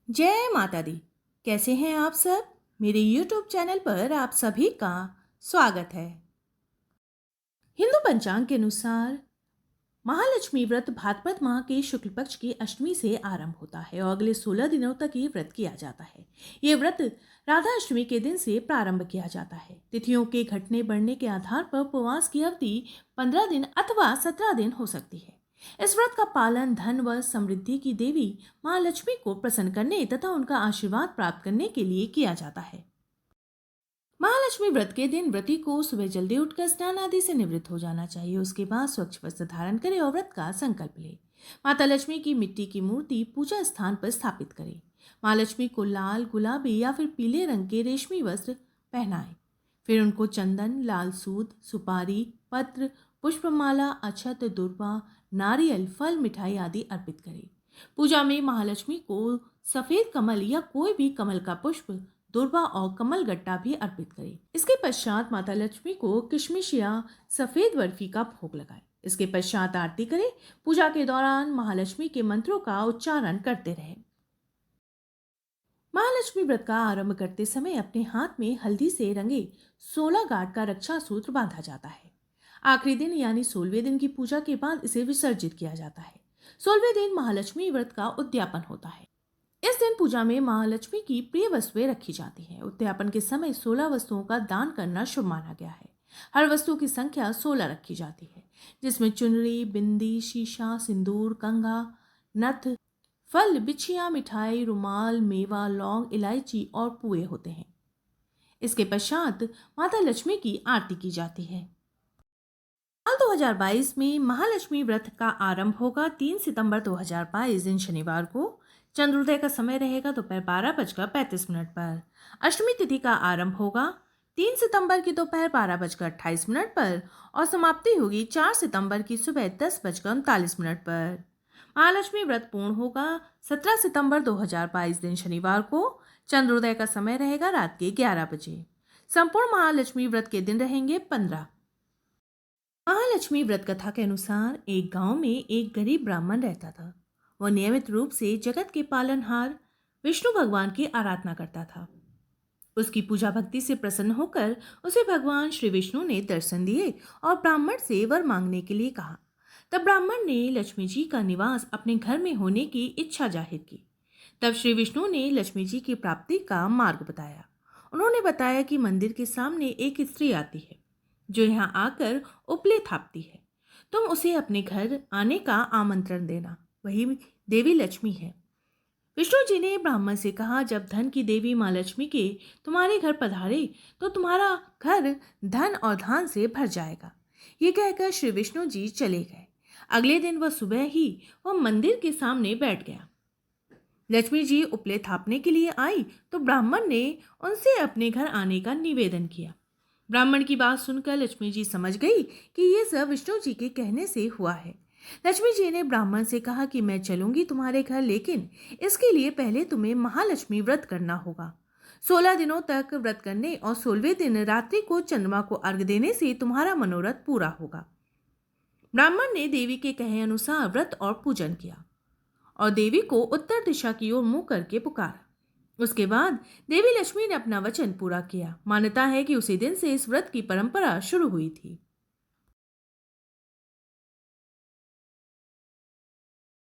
जय माता दी। कैसे हैं आप सब? मेरे YouTube चैनल पर आप सभी का स्वागत है। हिंदू पंचांग के अनुसार महालक्ष्मी व्रत भाद्रपद माह के शुक्ल पक्ष की अष्टमी से आरंभ होता है और अगले 16 दिनों तक ये व्रत किया जाता है। ये व्रत राधा अष्टमी के दिन से प्रारंभ किया जाता है। तिथियों के घटने बढ़ने के आधार पर उपवास की अवधि 15 दिन अथवा 17 दिन हो सकती है। इस व्रत का पालन धन व समृद्धि की देवी महालक्ष्मी को प्रसन्न करने तथा उनका आशीर्वाद प्राप्त करने के लिए किया जाता है। महालक्ष्मी व्रत के दिन व्रती को सुबह जल्दी उठकर स्नान आदि से निवृत्त हो जाना चाहिए। उसके बाद स्वच्छ वस्त्र धारण करे और व्रत का संकल्प ले। माता लक्ष्मी की मिट्टी की मूर्ति पूजा स्थान पर स्थापित करें। महालक्ष्मी को लाल, गुलाबी या फिर पीले रंग के रेशमी वस्त्र पहनाएं। फिर उनको चंदन, लाल सूत, सुपारी, पत्र, पुष्पमाला, अक्षत, दुर्वा, नारियल, फल, मिठाई आदि अर्पित करें। पूजा में महालक्ष्मी को सफेद कमल या कोई भी कमल का पुष्प, दुर्वा और कमल गट्टा भी अर्पित करें। इसके पश्चात माता लक्ष्मी को किशमिश या सफेद बर्फी का भोग लगाएं। इसके पश्चात आरती करें। पूजा के दौरान महालक्ष्मी के मंत्रों का उच्चारण करते रहें। महालक्ष्मी व्रत का आरंभ करते समय अपने हाथ में हल्दी से रंगे 16 गांठ का रक्षा सूत्र बांधा जाता है। आखिरी दिन यानी 16वें दिन की पूजा के बाद इसे विसर्जित किया जाता है। 16वें दिन महालक्ष्मी व्रत का उद्यापन होता है। इस दिन पूजा में महालक्ष्मी की प्रिय वस्तुएं रखी जाती हैं। उद्यापन के समय 16 वस्तुओं का दान करना शुभ माना गया है। हर वस्तु की संख्या 16 रखी जाती है, जिसमें चुनरी, बिंदी, शीशा, सिंदूर, कंघा, नथ, फल, बिछिया, मिठाई, रुमाल, मेवा, लौंग, इलायची और पुए होते हैं। इसके पश्चात माता लक्ष्मी की आरती की जाती है। साल 2022 में महालक्ष्मी व्रत का आरंभ होगा 3 सितंबर 2022 दिन शनिवार को। चंद्रोदय का समय रहेगा दोपहर 12:35 पर। अष्टमी तिथि का आरंभ होगा 3 सितंबर की दोपहर 12:28 पर और समाप्ति होगी 4 सितंबर की सुबह 10:39 पर। महालक्ष्मी व्रत पूर्ण होगा 17 सितंबर 2022 दिन शनिवार को। चंद्रोदय का समय रहेगा रात के 11 बजे। संपूर्ण महालक्ष्मी व्रत के दिन रहेंगे 15। महालक्ष्मी व्रत कथा के अनुसार एक गांव में एक गरीब ब्राह्मण रहता था। वह नियमित रूप से जगत के पालनहार विष्णु भगवान की आराधना करता था। उसकी पूजा भक्ति से प्रसन्न होकर उसे भगवान श्री विष्णु ने दर्शन दिए और ब्राह्मण से वर मांगने के लिए कहा। तब ब्राह्मण ने लक्ष्मी जी का निवास अपने घर में होने की इच्छा जाहिर की। तब श्री विष्णु ने लक्ष्मी जी की प्राप्ति का मार्ग बताया। उन्होंने बताया कि मंदिर के सामने एक स्त्री आती है जो यहाँ आकर उपले थापती है। तुम उसे अपने घर आने का आमंत्रण देना, वही देवी लक्ष्मी है। विष्णु जी ने ब्राह्मण से कहा, जब धन की देवी माँ लक्ष्मी के तुम्हारे घर पधारे तो तुम्हारा घर धन और धान से भर जाएगा। ये कहकर श्री विष्णु जी चले गए। अगले दिन वह सुबह ही वह मंदिर के सामने बैठ गया। लक्ष्मी जी उपले थापने के लिए आई तो ब्राह्मण ने उनसे अपने घर आने का निवेदन किया। ब्राह्मण की बात सुनकर लक्ष्मी जी समझ गई कि ये सब विष्णु जी के कहने से हुआ है। लक्ष्मी जी ने ब्राह्मण से कहा कि मैं चलूंगी तुम्हारे घर, लेकिन इसके लिए पहले तुम्हें महालक्ष्मी व्रत करना होगा। 16 दिनों तक व्रत करने और 16वें दिन रात्रि को चंद्रमा को अर्घ्य देने से तुम्हारा मनोरथ पूरा होगा। ब्राह्मण ने देवी के कहे अनुसार व्रत और पूजन किया और देवी को उत्तर दिशा की ओर मुंह करके पुकारा। उसके बाद देवी लक्ष्मी ने अपना वचन पूरा किया। मान्यता है कि उसी दिन से इस व्रत की परंपरा शुरू हुई थी।